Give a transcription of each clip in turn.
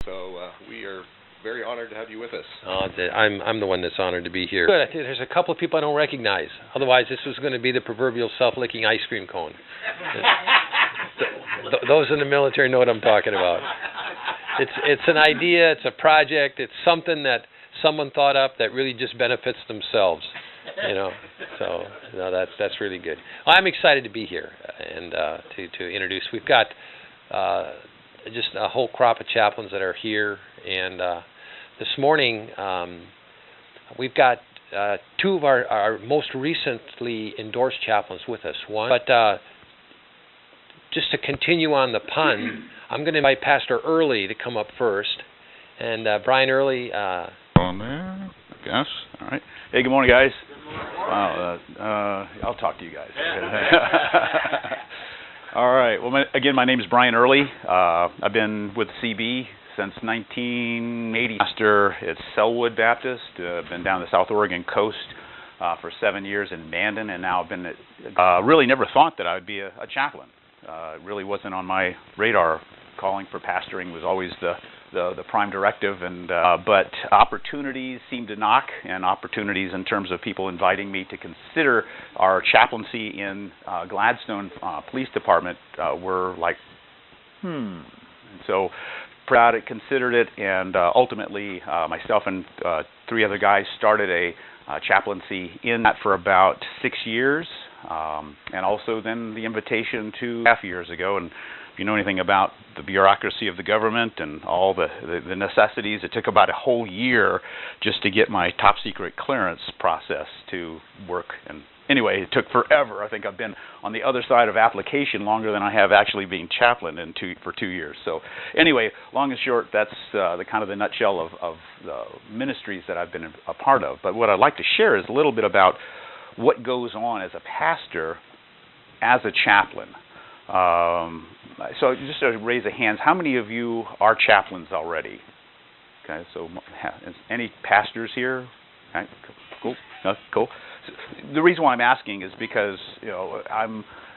So we are very honored to have you with us. I'm the one that's honored to be here. Good. There's a couple of people I don't recognize. Otherwise, this was going to be the proverbial self-licking ice cream cone. Those in the military know what I'm talking about. It's an idea. It's a project. It's something that someone thought up that really just benefits themselves. So that's really good. I'm excited to be here and to introduce. We've got just a whole crop of chaplains that are here, and this morning we've got two of our most recently endorsed chaplains with us. But just to continue on the pun, I'm going to invite Pastor Early to come up first, and Brian Early. On there, I guess. All right. Hey, good morning, guys. Wow, I'll talk to you guys. All right. Well, again, my name is Brian Early. I've been with CB since 1980. Pastor at Selwood Baptist. Been down the South Oregon coast for 7 years in Meverden, and now I've been really never thought that I would be a chaplain. It really wasn't on my radar. Calling for pastoring was always the prime directive, and but opportunities seemed to knock, and opportunities in terms of people inviting me to consider our chaplaincy in Gladstone Police Department were like, And so proud it, considered it, and ultimately myself and 3 other guys started a chaplaincy in that for about 6 years, and also then the invitation 2.5 years ago. And if you know anything about the bureaucracy of the government and all the necessities, it took about a whole year just to get my top secret clearance process to work. And anyway, it took forever. I think I've been on the other side of application longer than I have actually being chaplain for 2 years. So anyway, long and short, that's the kind of the nutshell of the ministries that I've been a part of. But what I'd like to share is a little bit about what goes on as a pastor, as a chaplain. So just to raise a hands, how many of you are chaplains already? Okay, so any pastors here? Okay, cool. Cool. So the reason why I'm asking is because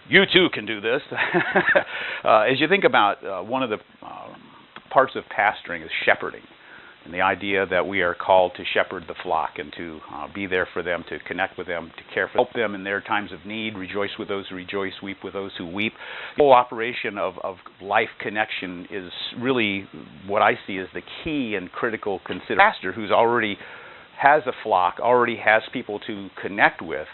you too can do this. As you think about one of the parts of pastoring is shepherding, and the idea that we are called to shepherd the flock and to be there for them, to connect with them, to care for them, help them in their times of need, rejoice with those who rejoice, weep with those who weep. The whole operation of life connection is really what I see as the key and critical consideration. A pastor who's already has a flock, already has people to connect with,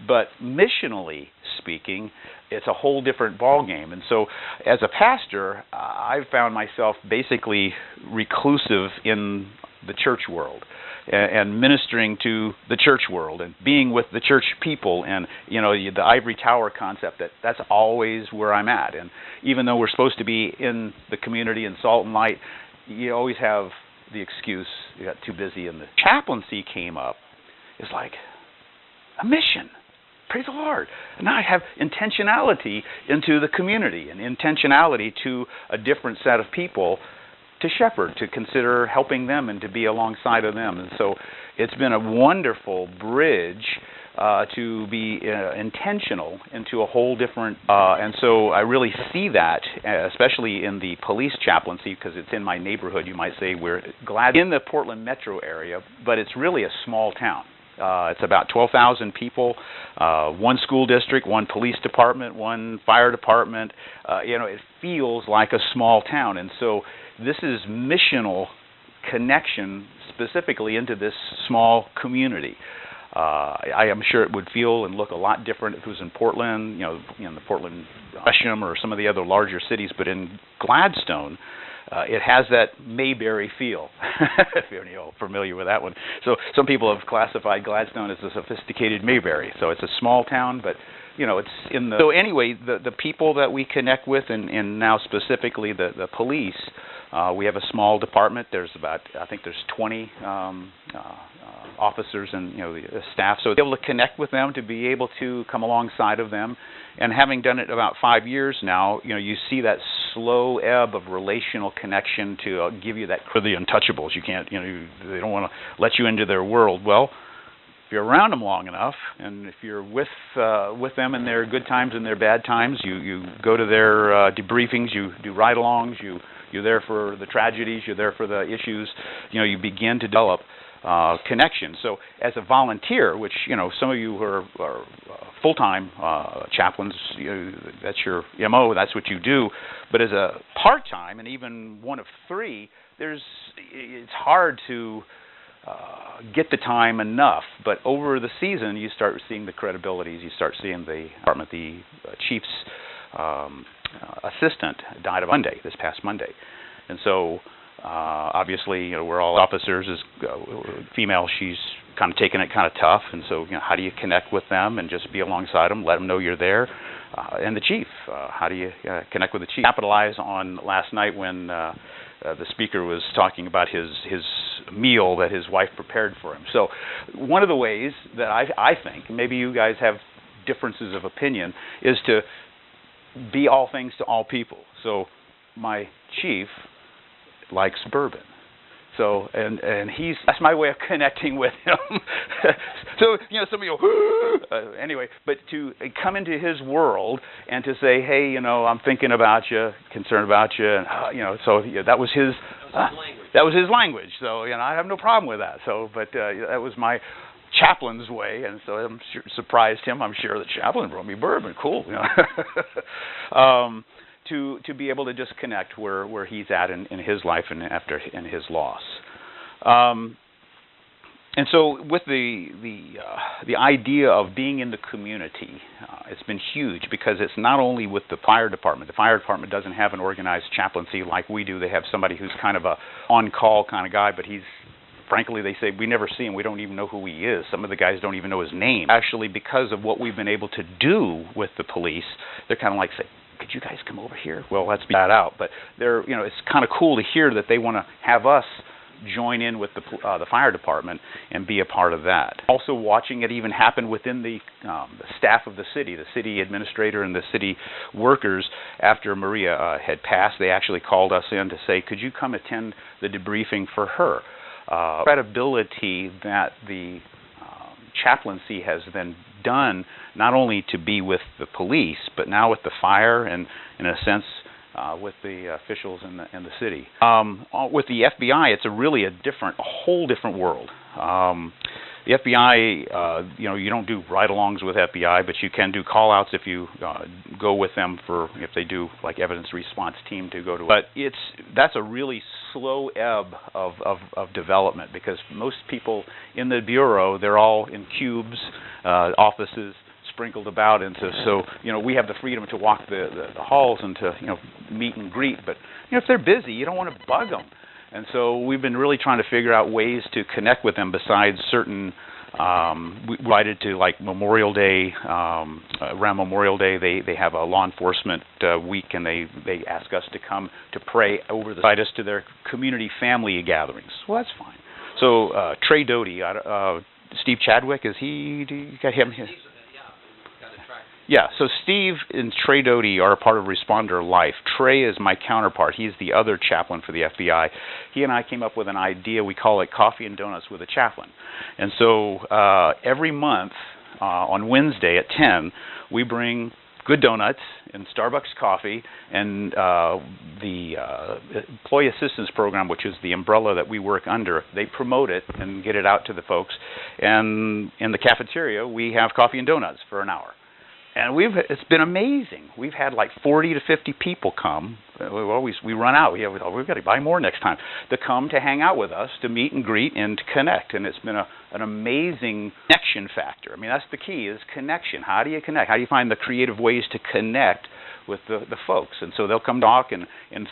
but missionally speaking, it's a whole different ballgame. And so as a pastor, I've found myself basically reclusive in the church world and ministering to the church world and being with the church people, and the ivory tower concept, that's always where I'm at. And even though we're supposed to be in the community and salt and light, you always have the excuse you got too busy. And the chaplaincy came up. It's like a mission. Praise the Lord. And now I have intentionality into the community and intentionality to a different set of people to shepherd, to consider helping them and to be alongside of them. And so it's been a wonderful bridge to be intentional into a whole different, and so I really see that, especially in the police chaplaincy, because it's in my neighborhood, you might say. We're glad in the Portland metro area, but it's really a small town. It's about 12,000 people, 1 school district, 1 police department, 1 fire department. It feels like a small town. And so this is missional connection specifically into this small community. I am sure it would feel and look a lot different if it was in Portland, in the Portland, Gresham, or some of the other larger cities. But in Gladstone, it has that Mayberry feel, if you're familiar with that one. So some people have classified Gladstone as a sophisticated Mayberry. So it's a small town, but it's in the. So anyway, the people that we connect with, and now specifically the police, we have a small department. There's I think there's 20 officers and the staff. So to be able to connect with them, to be able to come alongside of them. And having done it about 5 years now, you see that slow ebb of relational connection to give you that for the untouchables. You can't, they don't want to let you into their world. Well, if you're around them long enough, and if you're with them in their good times and their bad times, you go to their debriefings, you do ride-alongs, you You're there for the tragedies. You're there for the issues. You begin to develop connection. So as a volunteer, which some of you who are full-time chaplains, that's your MO, that's what you do. But as a part-time, and even one of three, it's hard to get the time enough. But over the season, you start seeing the credibilities. You start seeing the department. The chief's assistant died on Monday, this past Monday, and so. Obviously, we're all officers. As female, she's kind of taking it kind of tough, and so how do you connect with them and just be alongside them, let them know you're there, and the chief. How do you connect with the chief? Capitalize on last night when the speaker was talking about his meal that his wife prepared for him. So, one of the ways that I think, maybe you guys have differences of opinion, is to be all things to all people. So, my chief likes bourbon, so and that's my way of connecting with him. So some of you anyway, but to come into his world and to say, hey, I'm thinking about you, concerned about you, and so that was his language. So I have no problem with that. So, but that was my chaplain's way, and so I'm surprised him. I'm sure the chaplain brought me bourbon. Cool. To be able to just connect where he's at in his life and in his loss, and so with the idea of being in the community, it's been huge because it's not only with the fire department. The fire department doesn't have an organized chaplaincy like we do. They have somebody who's kind of a on-call kind of guy, but frankly, they say we never see him. We don't even know who he is. Some of the guys don't even know his name. Actually, because of what we've been able to do with the police, they're kind of like say, could you guys come over here? Well, let's be that out. But it's kind of cool to hear that they want to have us join in with the fire department and be a part of that. Also watching it even happen within the staff of the city administrator and the city workers. After Maria had passed, they actually called us in to say, could you come attend the debriefing for her? Credibility that the chaplaincy has then done, not only to be with the police, but now with the fire and, in a sense, with the officials in the city. With the FBI, it's a whole different world. The FBI, you don't do ride-alongs with FBI, but you can do call-outs if you go with them if they do like evidence response team to go to. But that's a really slow ebb of development because most people in the bureau, they're all in cubes, offices sprinkled about, and so we have the freedom to walk the halls and to meet and greet. But if they're busy, you don't want to bug them. And so we've been really trying to figure out ways to connect with them besides certain, we invited to like Memorial Day, around Memorial Day they have a law enforcement week, and they ask us to come to pray over invite us to their community family gatherings. Well, that's fine. So Trey Doty, Steve Chadwick, do you got him here? Yeah, so Steve and Trey Doty are a part of Responder Life. Trey is my counterpart. He's the other chaplain for the FBI. He and I came up with an idea. We call it Coffee and Donuts with a Chaplain. And so every month on Wednesday at 10, we bring good donuts and Starbucks coffee, and the Employee Assistance Program, which is the umbrella that we work under, they promote it and get it out to the folks. And in the cafeteria, we have coffee and donuts for an hour. And it's been amazing. We've had like 40 to 50 people come. We run out. We've got to buy more next time. To come to hang out with us, to meet and greet and to connect. And it's been an amazing connection factor. I mean, that's the key, is connection. How do you connect? How do you find the creative ways to connect with the folks? And so they'll come talk, and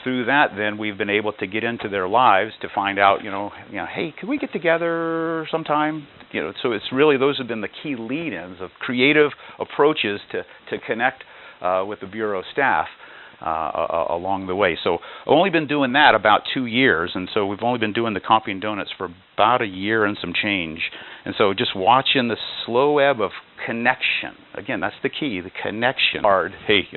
through that, then we've been able to get into their lives to find out, hey, can we get together sometime? So it's really, those have been the key lead-ins of creative approaches to connect with the Bureau staff along the way. So I've only been doing that about 2 years, and so we've only been doing the coffee and donuts for about a year and some change. And so just watching the slow ebb of connection. Again, that's the key, the connection. Hard, hey,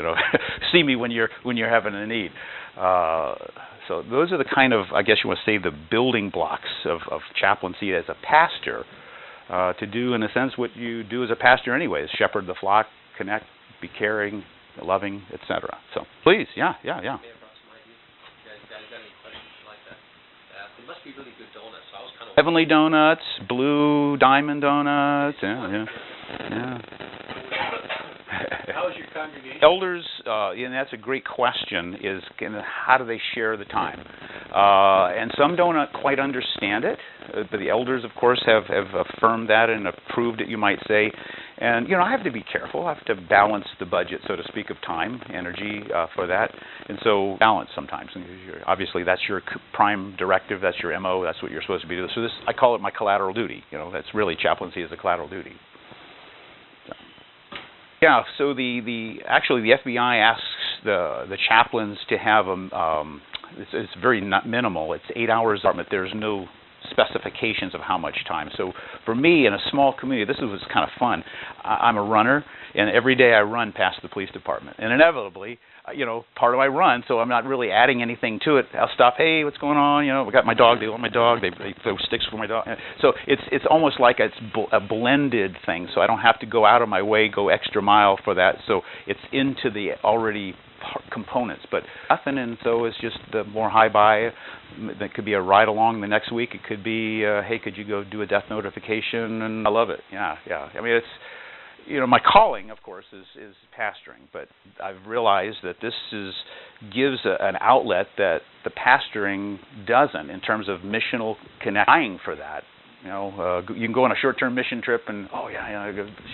see me when you're having a need. So those are the kind of, I guess you want to say, the building blocks of chaplaincy as a pastor. To do, in a sense, what you do as a pastor anyways, shepherd the flock, connect, be caring, loving, etc. So please, yeah. It must be really good donuts. I was kind of Heavenly Donuts, Blue Diamond Donuts, yeah. How is your congregation? Elders, and that's a great question, is how do they share the time? And some don't quite understand it, but the elders, of course, have affirmed that and approved it, you might say. And, I have to be careful. I have to balance the budget, so to speak, of time, energy for that. And so balance sometimes. And obviously, that's your prime directive. That's your MO. That's what you're supposed to be doing. So this, I call it my collateral duty. That's really chaplaincy is a collateral duty. Yeah, so actually the FBI asks the chaplains to have it's very minimal. It's 8 hours, but there's no specifications of how much time. So for me, in a small community, this was kind of fun. I'm a runner, and every day I run past the police department. And inevitably, part of my run, so I'm not really adding anything to it. I'll stop, hey, what's going on? We got my dog, they want my dog, they throw sticks for my dog. So it's almost like it's a blended thing, so I don't have to go out of my way, go extra mile for that. So it's into the already components, but nothing, and so it's just more high-by. That could be a ride-along the next week. It could be, hey, could you go do a death notification? And I love it. Yeah. I mean, it's, my calling, of course, is pastoring, but I've realized that this gives an outlet that the pastoring doesn't in terms of missional connecting for that. You can go on a short-term mission trip and,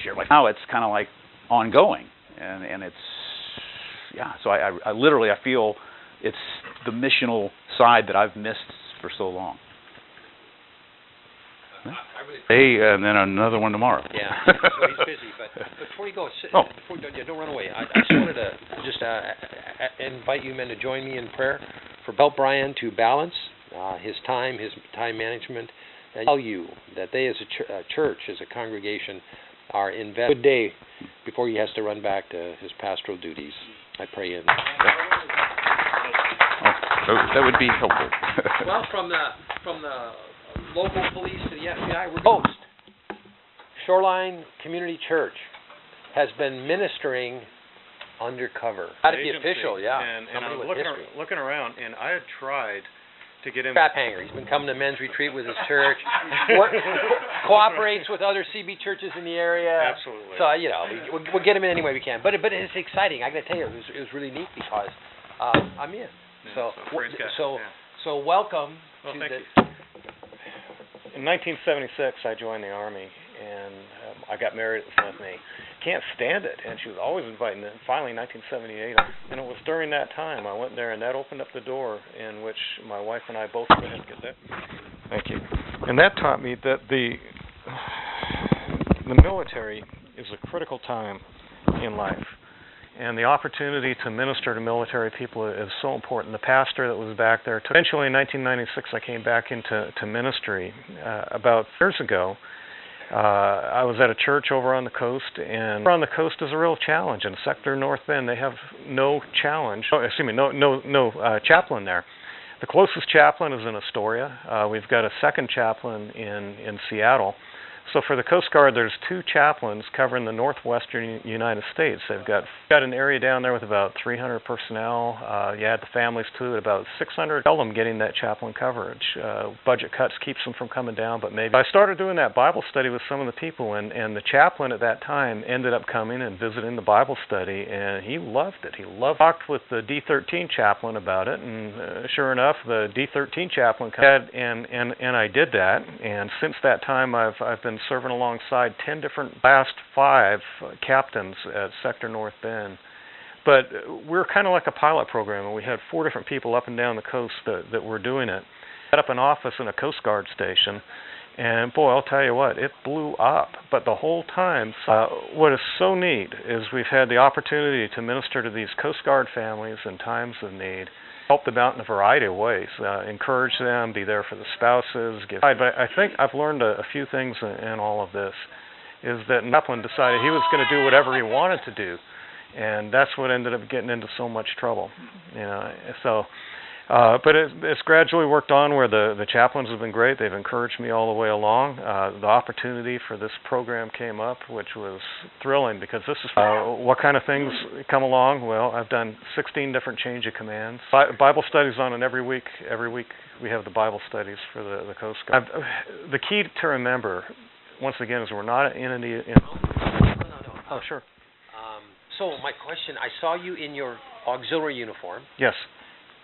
share my... Now it's kind of like ongoing, and it's, so I literally feel it's the missional side that I've missed for so long. Hey, and then another one tomorrow. Yeah, so he's busy. But before you go, don't run away. I just wanted to invite you men to join me in prayer for help Brian to balance his time management, and tell you that they as a church, as a congregation, are invested. Good day before he has to run back to his pastoral duties. I pray in. That would be helpful. Well, from the local police to the FBI, we're host. Shoreline Community Church has been ministering undercover. Got to be official, yeah. And I'm looking around, and I had tried to get him. Crap hanger. He's been coming to men's retreat with his church. Cooperates with other CB churches in the area. Absolutely. So we'll get him in any way we can. But it's exciting. I got to tell you, it was really neat because I'm in. Yeah, so welcome. Well, thank you. In 1976, I joined the Army, and I got married with me. Can't stand it, and she was always inviting me. Finally, in 1978, and it was during that time I went there, and that opened up the door in which my wife and I both get that. Thank you. And that taught me that the military is a critical time in life. And the opportunity to minister to military people is so important. The pastor that was back there, eventually in 1996, I came back into ministry. About years ago, I was at a church over on the coast, and over on the coast is a real challenge. In Sector North Bend, they have no chaplain there. The closest chaplain is in Astoria. We've got a second chaplain in Seattle. So for the Coast Guard, there's 2 chaplains covering the northwestern United States. They've got an area down there with about 300 personnel. You add the families to it, about 600. Tell them getting that chaplain coverage. Budget cuts keeps them from coming down, but maybe. I started doing that Bible study with some of the people, and the chaplain at that time ended up coming and visiting the Bible study, and he loved it. Talked with the D13 chaplain about it, and sure enough, the D13 chaplain came, and I did that. And since that time, I've been serving alongside 10 different, last 5 captains at Sector North Bend. But we're kind of like a pilot program, and we had 4 different people up and down the coast that were doing it. Set up an office in a Coast Guard station, and boy, I'll tell you what, it blew up. But the whole time, what is so neat is we've had the opportunity to minister to these Coast Guard families in times of need, help them out in a variety of ways, encourage them, be there for the spouses. But I think I've learned a few things in all of this, is that Chaplain decided he was going to do whatever he wanted to do, and that's what ended up getting into so much trouble. But it's gradually worked on where the chaplains have been great. They've encouraged me all the way along. The opportunity for this program came up, which was thrilling, because this is what kind of things come along. Well, I've done 16 different change of commands. Bible studies on an every week we have the Bible studies for the Coast Guard. The key to remember, once again, is we're not an entity. No. Oh, sure. So my question, I saw you in your auxiliary uniform. Yes.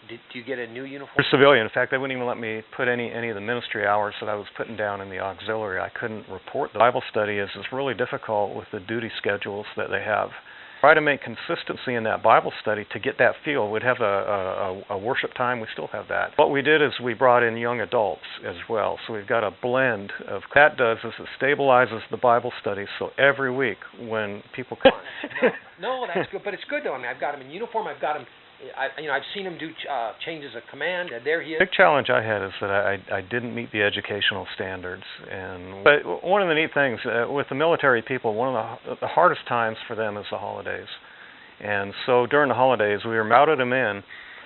Do you get a new uniform? For civilian. In fact, they wouldn't even let me put any of the ministry hours that I was putting down in the auxiliary. I couldn't report. The Bible study is really difficult with the duty schedules that they have. Try to make consistency in that Bible study to get that feel. We'd have a worship time. We still have that. What we did is we brought in young adults as well. So we've got a blend of that does is it stabilizes the Bible study. So every week when people come, no, that's good. But it's good though. I mean, I've got them in uniform. I've got them. I've seen them do changes of command, and there he is. The big challenge I had is that I didn't meet the educational standards. But one of the neat things with the military people, one of the hardest times for them is the holidays. And so during the holidays, we routed them in,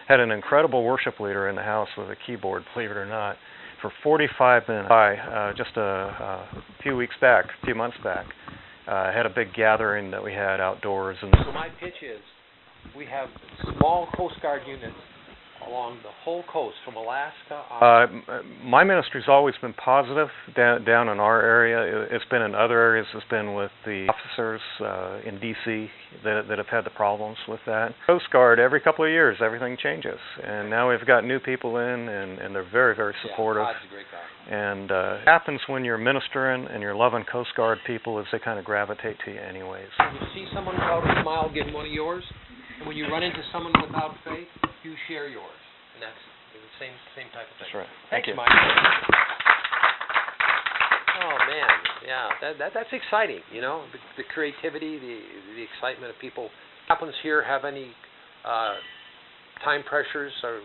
had an incredible worship leader in the house with a keyboard, believe it or not, for 45 minutes. Just a few months back, had a big gathering that we had outdoors. And so my pitch is, we have small Coast Guard units along the whole coast from Alaska on. My ministry's always been positive down in our area. It's been in other areas. It's been with the officers in D.C. that have had the problems with that. Coast Guard, every couple of years, everything changes. And now we've got new people in, and they're very, very supportive. Yeah, God's a great guy. And it happens when you're ministering and you're loving Coast Guard people is they kind of gravitate to you anyways. When you see someone without a smile, give them one of yours. And when you run into someone without faith, you share yours. And that's the same type of thing. That's right. Thank you, Mike. Oh, man. Yeah, that's exciting, you know, the creativity, the excitement of people. Chaplains here have any time pressures or...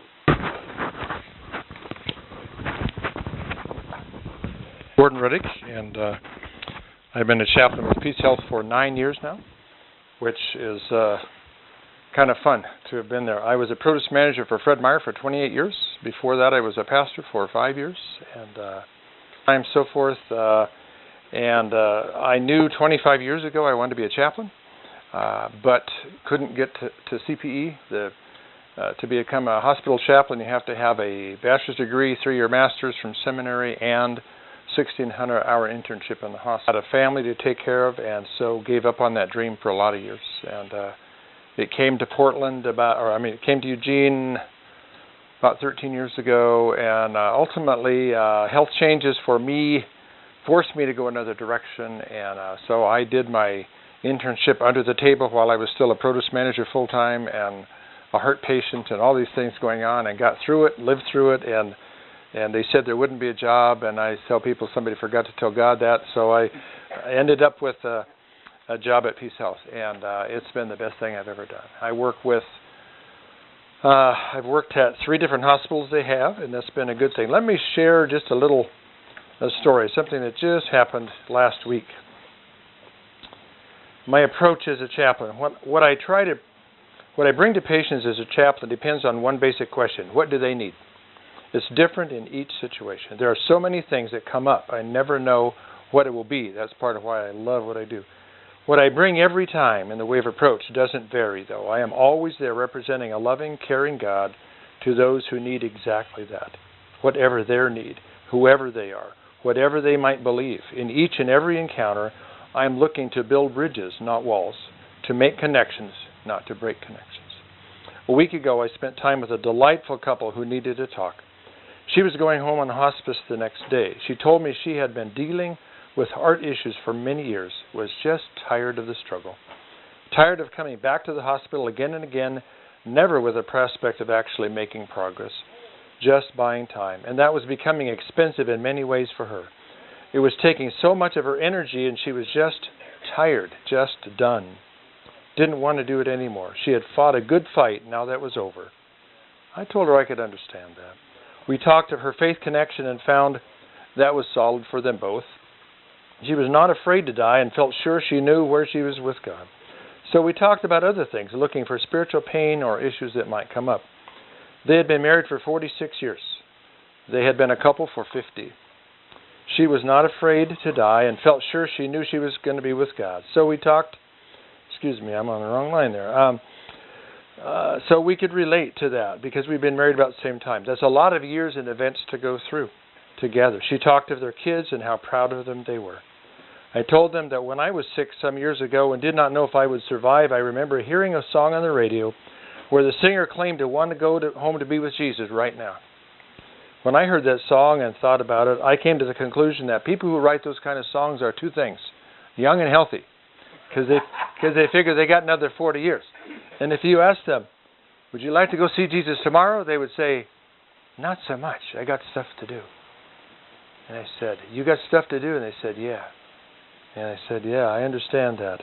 Gordon Riddick, and I've been a chaplain with Peace Health for 9 years now, which is kind of fun to have been there. I was a produce manager for Fred Meyer for 28 years. Before that, I was a pastor for 5 years, and so forth. I knew 25 years ago I wanted to be a chaplain, but couldn't get to CPE. To become a hospital chaplain, you have to have a bachelor's degree, 3-year master's from seminary, and 1,600-hour internship in the hospital. I had a family to take care of, and so gave up on that dream for a lot of years. And it came to Portland it came to Eugene about 13 years ago, and ultimately health changes for me forced me to go another direction, and so I did my internship under the table while I was still a produce manager full-time and a heart patient and all these things going on, and got through it, lived through it, and they said there wouldn't be a job, and I tell people somebody forgot to tell God that, so I ended up with a job at Peace Health, and it's been the best thing I've ever done. I've worked at 3 different hospitals they have, and that's been a good thing. Let me share just a story, something that just happened last week. My approach as a chaplain, what I bring to patients as a chaplain depends on one basic question: what do they need? It's different in each situation. There are so many things that come up. I never know what it will be. That's part of why I love what I do. What I bring every time in the way of approach doesn't vary, though. I am always there representing a loving, caring God to those who need exactly that, whatever their need, whoever they are, whatever they might believe. In each and every encounter, I am looking to build bridges, not walls, to make connections, not to break connections. A week ago, I spent time with a delightful couple who needed to talk. She was going home on hospice the next day. She told me she had been dealing with heart issues for many years, was just tired of the struggle. Tired of coming back to the hospital again and again, never with a prospect of actually making progress, just buying time. And that was becoming expensive in many ways for her. It was taking so much of her energy, and she was just tired, just done. Didn't want to do it anymore. She had fought a good fight, now that was over. I told her I could understand that. We talked of her faith connection and found that was solid for them both. She was not afraid to die and felt sure she knew where she was with God. So we talked about other things, looking for spiritual pain or issues that might come up. They had been married for 46 years. They had been a couple for 50. She was not afraid to die and felt sure she knew she was going to be with God. So we talked, excuse me, I'm on the wrong line there. So we could relate to that because we've been married about the same time. That's a lot of years and events to go through together. She talked of their kids and how proud of them they were. I told them that when I was sick some years ago and did not know if I would survive, I remember hearing a song on the radio where the singer claimed to want to go home to be with Jesus right now. When I heard that song and thought about it, I came to the conclusion that people who write those kind of songs are two things: young and healthy, because they figure they got another 40 years. And if you ask them, would you like to go see Jesus tomorrow? They would say, not so much. I got stuff to do. And I said, you got stuff to do? And they said, yeah. And I said, yeah, I understand that.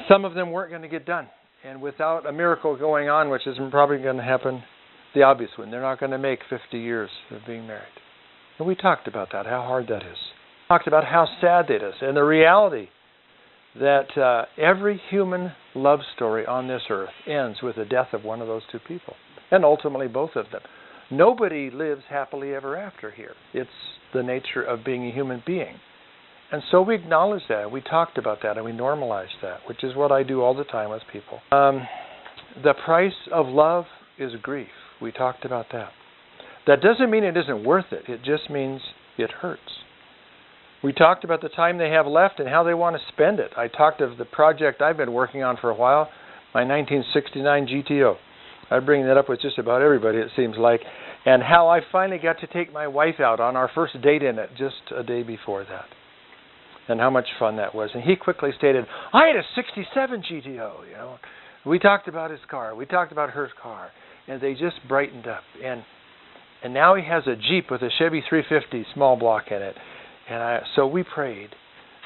Some of them weren't going to get done. And without a miracle going on, which is probably going to happen, the obvious one, they're not going to make 50 years of being married. And we talked about that, how hard that is. We talked about how sad that is. And the reality that every human love story on this earth ends with the death of one of those two people. And ultimately both of them. Nobody lives happily ever after here. It's the nature of being a human being. And so we acknowledge that, we talked about that, and we normalized that, which is what I do all the time with people. The price of love is grief. We talked about that. That doesn't mean it isn't worth it. It just means it hurts. We talked about the time they have left and how they want to spend it. I talked of the project I've been working on for a while, my 1969 GTO. I bring that up with just about everybody, it seems like, and how I finally got to take my wife out on our first date in it just a day before that. And how much fun that was. And he quickly stated, I had a 67 GTO, you know. We talked about his car. We talked about her car. And they just brightened up. And now he has a Jeep with a Chevy 350 small block in it. And so we prayed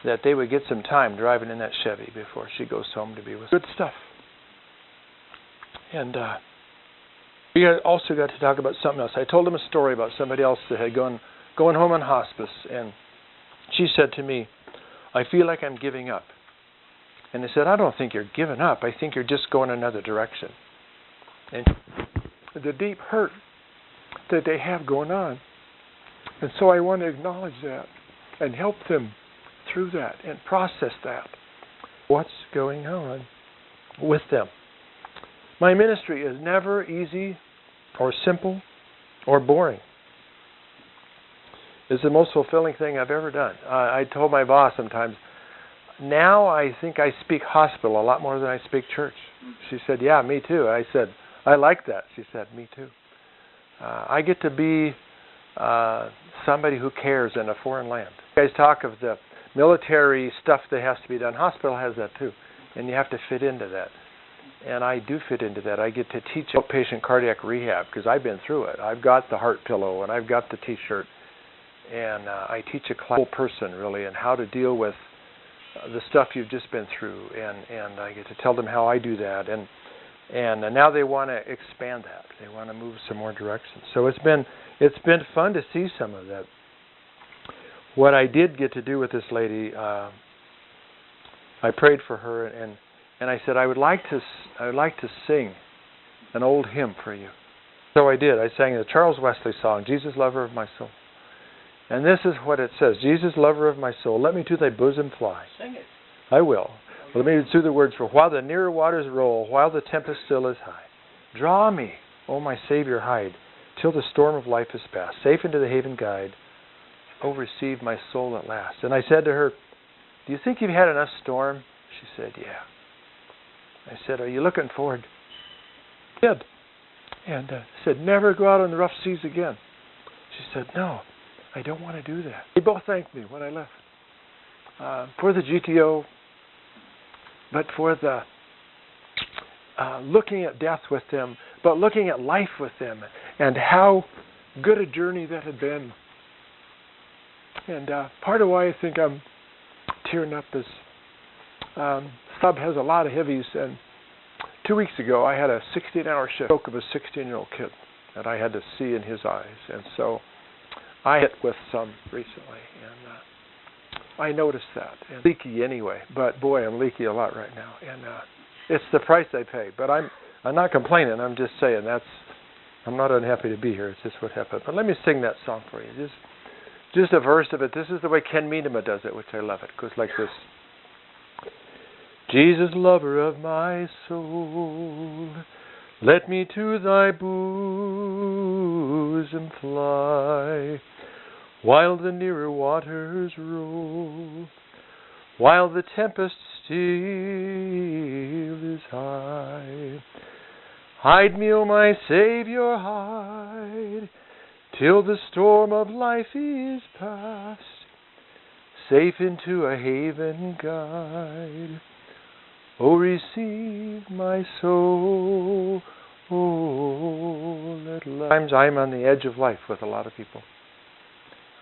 that they would get some time driving in that Chevy before she goes home to be with good stuff. And we also got to talk about something else. I told him a story about somebody else that had going home on hospice. And she said to me, I feel like I'm giving up. And I said, I don't think you're giving up. I think you're just going another direction. And the deep hurt that they have going on. And so I want to acknowledge that and help them through that and process that. What's going on with them? My ministry is never easy or simple or boring. It's the most fulfilling thing I've ever done. I told my boss sometimes, now I think I speak hospital a lot more than I speak church. She said, yeah, me too. I said, I like that. She said, me too. I get to be somebody who cares in a foreign land. You guys talk of the military stuff that has to be done. Hospital has that too. And you have to fit into that. And I do fit into that. I get to teach outpatient cardiac rehab because I've been through it. I've got the heart pillow and I've got the T-shirt. And I teach a whole person, really, and how to deal with the stuff you've just been through. And I get to tell them how I do that. And now they want to expand that. They want to move some more directions. So it's been fun to see some of that. What I did get to do with this lady, I prayed for her, and I said I would like to sing an old hymn for you. So I did. I sang the Charles Wesley song, Jesus, Lover of My Soul. And this is what it says: Jesus, lover of my soul, let me to thy bosom fly. Sing it. I will. Let me do the words for while the nearer waters roll, while the tempest still is high. Draw me, O my Savior, hide, till the storm of life is past. Safe into the haven guide, O receive my soul at last. And I said to her, do you think you've had enough storm? She said, yeah. I said, are you looking forward? I did. And said, never go out on the rough seas again. She said, no. I don't want to do that. They both thanked me when I left for the GTO, but for the looking at death with them, but looking at life with them, and how good a journey that had been. And part of why I think I'm tearing up is Sub has a lot of heavies, and 2 weeks ago I had a 16-hour shift of a 16-year-old kid that I had to see in his eyes, and so I hit with some recently, and I noticed that. And leaky anyway, but boy, I'm leaky a lot right now, and it's the price I pay. But I'm not complaining. I'm just saying I'm not unhappy to be here. It's just what happened. But let me sing that song for you. Just a verse of it. This is the way Ken Medema does it, which I love. It goes like this: Jesus, lover of my soul, let me to thy bosom fly, while the nearer waters roll, while the tempest still is high. Hide me, O my Savior, hide, till the storm of life is past, safe into a haven guide. O receive my soul, Sometimes I'm on the edge of life with a lot of people.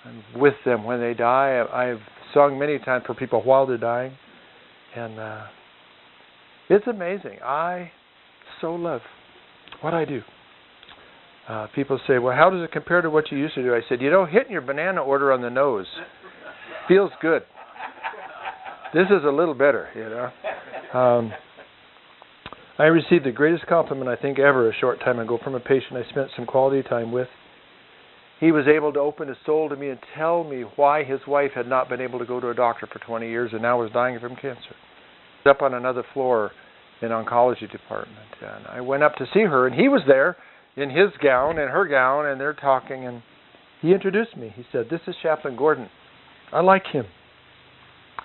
I'm with them when they die. I've sung many times for people while they're dying. And it's amazing. I so love what I do. People say, well, how does it compare to what you used to do? I said, hitting your banana order on the nose feels good. This is a little better, I received the greatest compliment I think ever a short time ago from a patient I spent some quality time with. He was able to open his soul to me and tell me why his wife had not been able to go to a doctor for 20 years and now was dying from cancer. Up on another floor in oncology department, and I went up to see her, and he was there in his gown and her gown, and they're talking, and he introduced me. He said, "This is Chaplain Gordon. I like him.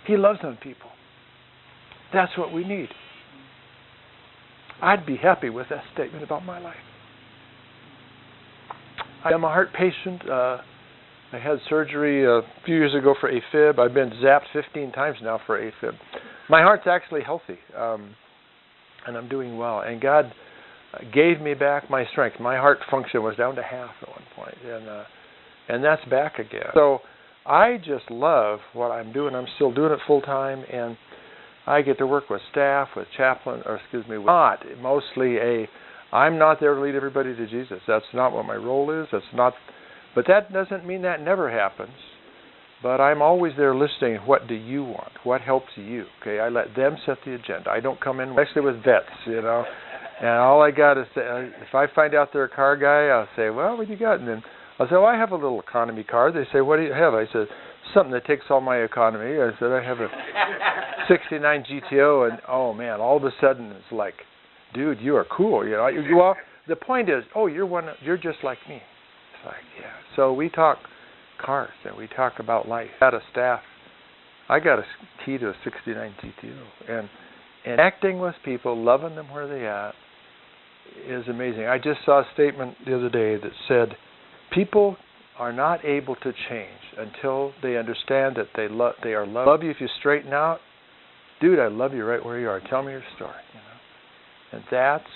He loves on people. That's what we need." I'd be happy with that statement about my life. I am a heart patient. I had surgery a few years ago for AFib. I've been zapped 15 times now for AFib. My heart's actually healthy, and I'm doing well. And God gave me back my strength. My heart function was down to half at one point, and that's back again. So I just love what I'm doing. I'm still doing it full time, and I get to work with staff, with chaplain, I'm not there to lead everybody to Jesus. That's not what my role is. But that doesn't mean that never happens. But I'm always there listening. What do you want? What helps you? Okay, I let them set the agenda. I don't come in, especially with vets, and all I got is say, if I find out they're a car guy, I'll say, well, what do you got? And then I'll say, well, I have a little economy car. They say, what do you have? I said, something that takes all my economy. I said, I have a 69 GTO, and oh man, all of a sudden it's like, dude, you are cool. Well, the point is, you're just like me. It's like, yeah. So we talk cars and we talk about life. I got a staff. I got a key to a 69 GTO, and acting with people, loving them where they are, is amazing. I just saw a statement the other day that said, people are not able to change until they understand that they are loved. Love you if you straighten out. Dude, I love you right where you are. Tell me your story. And that's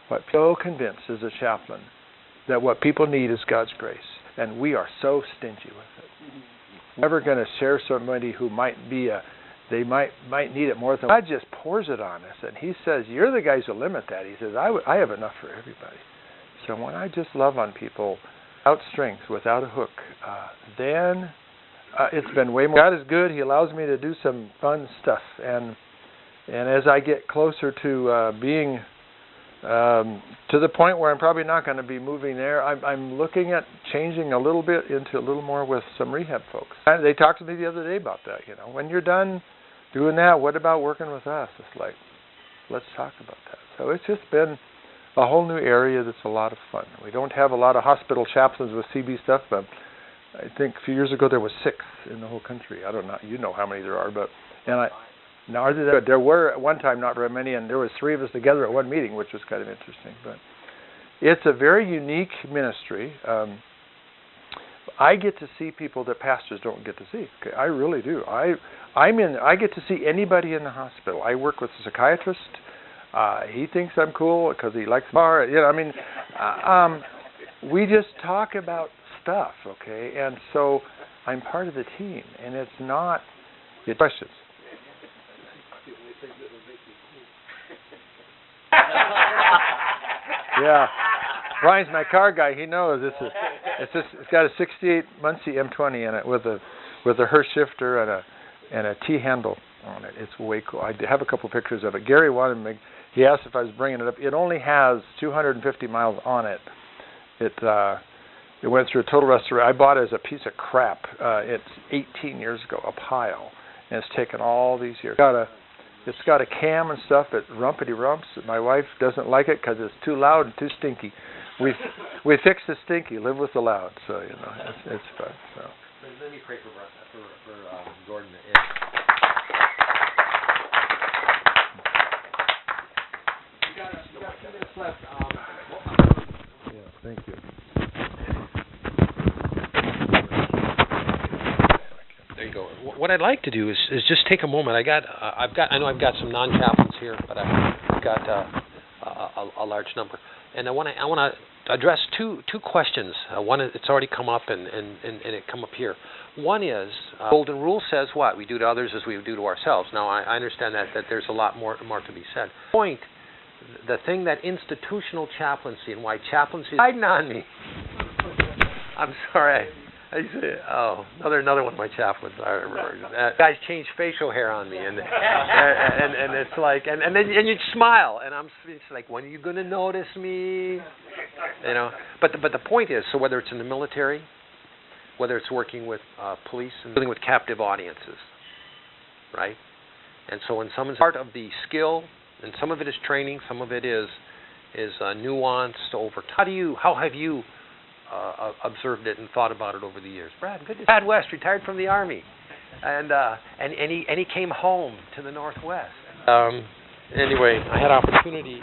what I'm so convinced as a chaplain, that what people need is God's grace. And we are so stingy with it. We're never going to share somebody who might be they might need it more than God just pours it on us. And He says, you're the guys who limit that. He says, I have enough for everybody. So when I just love on people without strings, without a hook, then it's been way more. God is good. He allows me to do some fun stuff. And as I get closer to being to the point where I'm probably not going to be moving there, I'm looking at changing a little bit into a little more with some rehab folks. They talked to me the other day about that. When you're done doing that, what about working with us? It's like, let's talk about that. So it's just been a whole new area that's a lot of fun. We don't have a lot of hospital chaplains with CB stuff, but I think a few years ago there was 6 in the whole country. I don't know, how many there are, but now there were at one time not very many, and there was 3 of us together at one meeting, which was kind of interesting. But it's a very unique ministry. I get to see people that pastors don't get to see. Okay, I really do. I get to see anybody in the hospital. I work with a psychiatrist. He thinks I'm cool because he likes bar. We just talk about stuff, okay? And so I'm part of the team, and it's not questions. Yeah, Brian's my car guy. He knows it's got a '68 Muncie M20 in it with a Hurst shifter and a T handle on it. It's way cool. I have a couple pictures of it. Gary wanted me. He asked if I was bringing it up. It only has 250 miles on it. It went through a total restoration. I bought it as a piece of crap. It's 18 years ago, a pile, and it's taken all these years. It's got a cam and stuff at rumpity rumps. My wife doesn't like it because it's too loud and too stinky. We fix the stinky, live with the loud. So it's fun. So. Let me pray for Gordon. You got a few minutes left. Yeah, thank you. There you go. What I'd like to do is just take a moment. I know I've got some non-chaplains here, but I've got a large number, and I want to address two questions. One is, it's already come up, and it come up here. One is golden rule says what we do to others as we do to ourselves. Now I understand that there's a lot more to be said. Point. The thing that institutional chaplaincy and why chaplaincy is hiding on me. I'm sorry. Another one of my chaplains. I remember. Guys change facial hair on me, and it's like, and then you smile, and it's like, when are you going to notice me? You know. But the point is, so whether it's in the military, whether it's working with police and dealing with captive audiences, right? And so when someone's part of the skill. And some of it is training, some of it is nuanced over time. How have you observed it and thought about it over the years? Brad, good to see you. Brad West, retired from the Army, and he came home to the Northwest. Anyway, I had opportunity.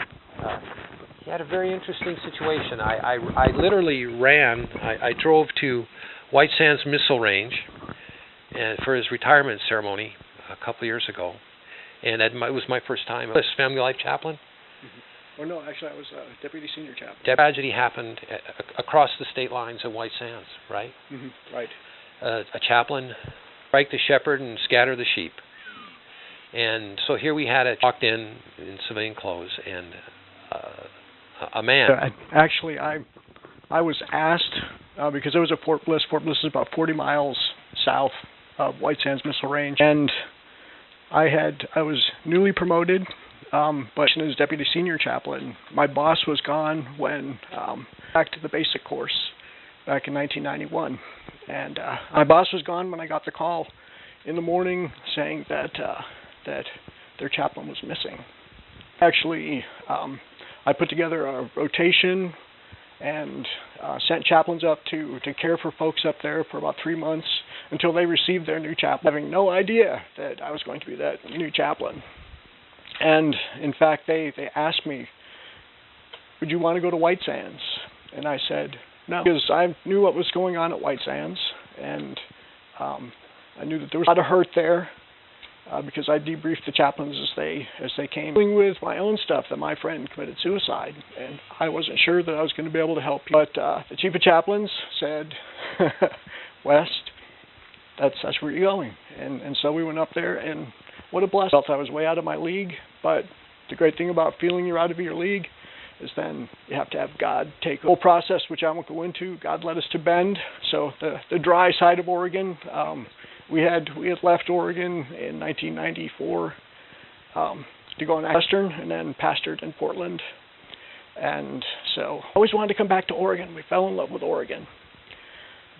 He had a very interesting situation. I literally ran. I drove to White Sands Missile Range, and for his retirement ceremony a couple of years ago. And it was my first time. I was family life chaplain. Mm-hmm. Well, no, actually, I was deputy senior chaplain. Tragedy happened across the state lines at White Sands, right? Mm-hmm. Right. A chaplain strike the shepherd and scatter the sheep. And so here we had walked in civilian clothes, and a man. Actually, I was asked because there was a Fort Bliss. Fort Bliss is about 40 miles south of White Sands Missile Range, and I was newly promoted, but as deputy senior chaplain. My boss was gone when back to the basic course back in 1991, and my boss was gone when I got the call in the morning saying that their chaplain was missing. Actually, I put together a rotation and sent chaplains up to care for folks up there for about 3 months until they received their new chaplain, having no idea that I was going to be that new chaplain. And in fact, they asked me, would you want to go to White Sands? And I said no, because I knew what was going on at White Sands, and I knew that there was a lot of hurt there. Because I debriefed the chaplains as they came, dealing with my own stuff that my friend committed suicide, and I wasn't sure that I was going to be able to help you. But the chief of chaplains said, West, that's where you're going, and so we went up there, and what a blessing. I felt I was way out of my league, but the great thing about feeling you're out of your league is then you have to have God take the whole process, which I won't go into. God led us to Bend, so the dry side of Oregon. We had left Oregon in 1994 to go on Western, and then pastored in Portland. And so I always wanted to come back to Oregon. We fell in love with Oregon.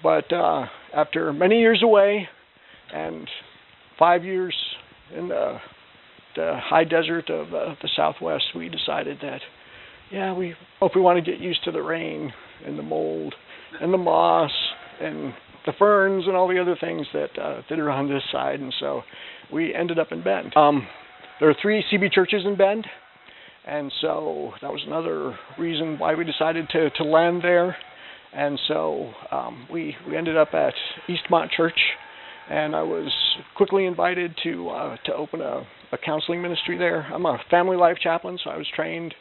But after many years away and 5 years in the high desert of the Southwest, we decided that, we want to get used to the rain and the mold and the moss and the ferns and all the other things that are on this side, and so we ended up in Bend. There are 3 CB churches in Bend, and so that was another reason why we decided to land there. And so we ended up at Eastmont Church, and I was quickly invited to open a counseling ministry there. I'm a family life chaplain, so I was trained.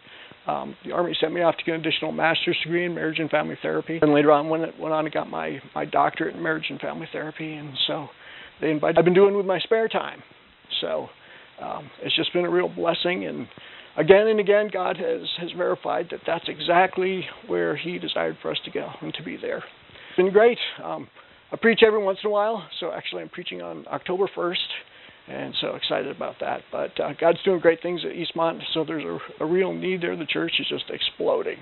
The Army sent me off to get an additional master's degree in marriage and family therapy. And later on, went on and got my doctorate in marriage and family therapy. And so they invited. I've been doing with my spare time. So it's just been a real blessing. And again, God has verified that that's exactly where He desired for us to go and to be there. It's been great. I preach every once in a while. So actually, I'm preaching on October 1st. And so excited about that. But God's doing great things at Eastmont, so there's a real need there. The church is just exploding,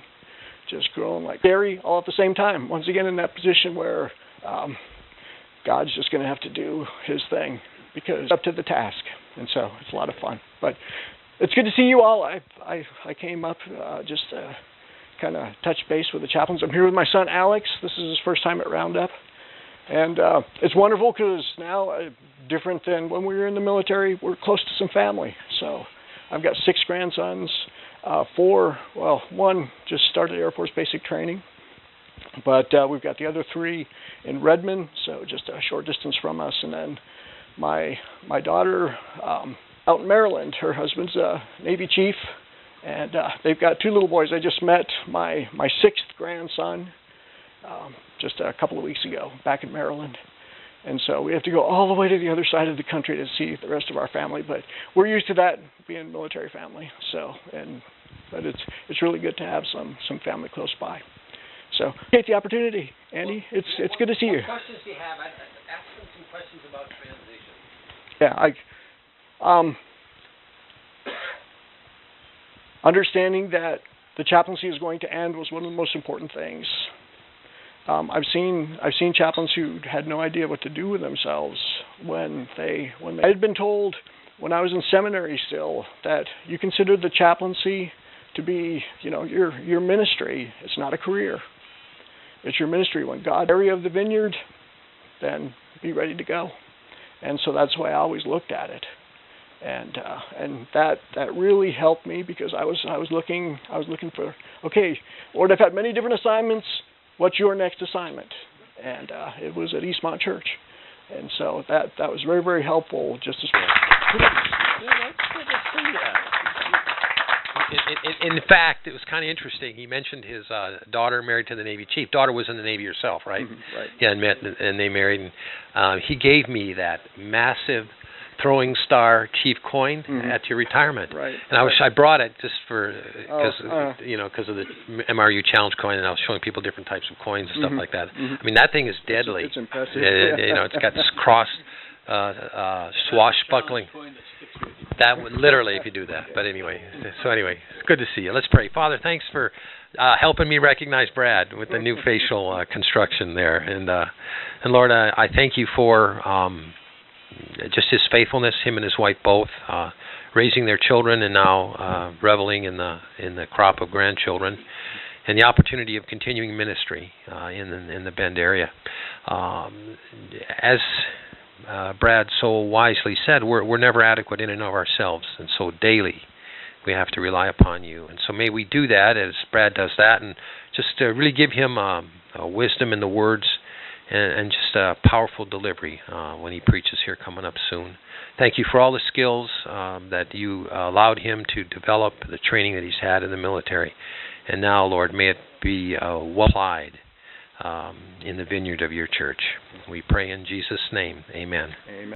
just growing like dairy all at the same time. Once again in that position where God's just going to have to do His thing. because it's up to the task, and so it's a lot of fun. But it's good to see you all. I came up just to kind of touch base with the chaplains. I'm here with my son Alex. This is his first time at Roundup, and it's wonderful because now, different than when we were in the military, we're close to some family. So I've got 6 grandsons. 4, well, 1 just started Air Force basic training, but we've got the other 3 in Redmond, so just a short distance from us. And then my daughter out in Maryland, her husband's a Navy chief, and they've got 2 little boys. I just met my 6th grandson just a couple of weeks ago back in Maryland. And so we have to go all the way to the other side of the country to see the rest of our family, but we're used to that, being a military family. So, but it's really good to have some family close by. So, take the opportunity, Andy. It's good to see you. What questions do you have? Ask them some questions about transition. Yeah, understanding that the chaplaincy is going to end was one of the most important things. I've seen chaplains who had no idea what to do with themselves when they I had been told when I was in seminary still that you consider the chaplaincy to be, your ministry. It's not a career. It's your ministry. When God area of the vineyard, then be ready to go. And so that's why I always looked at it. And that really helped me, because I was looking for, okay, Lord, I've had many different assignments. What's your next assignment? And it was at Eastmont Church, and so that was very, very helpful. Just as in fact, it was kind of interesting. He mentioned his daughter married to the Navy chief. Daughter was in the Navy herself, right? Mm-hmm, right. Yeah, and met and they married. And he gave me that massive throwing star chief coin at your retirement, right? And I brought it just for because of the MRU challenge coin, and I was showing people different types of coins and stuff like that. I mean, that thing is deadly. It's impressive. It's got this cross swashbuckling. That would literally, if you do that. But anyway, it's good to see you. Let's pray. Father, thanks for helping me recognize Brad with the new facial construction there, and Lord, I thank you for just his faithfulness, him and his wife both, raising their children and now reveling in the crop of grandchildren, and the opportunity of continuing ministry in the Bend area. As Brad so wisely said, we're never adequate in and of ourselves, and so daily we have to rely upon you. And so may we do that as Brad does that, and just really give him wisdom in the words, and just a powerful delivery when he preaches here coming up soon. Thank you for all the skills that you allowed him to develop, the training that he's had in the military. And now, Lord, may it be well applied in the vineyard of your church. We pray in Jesus' name. Amen. Amen.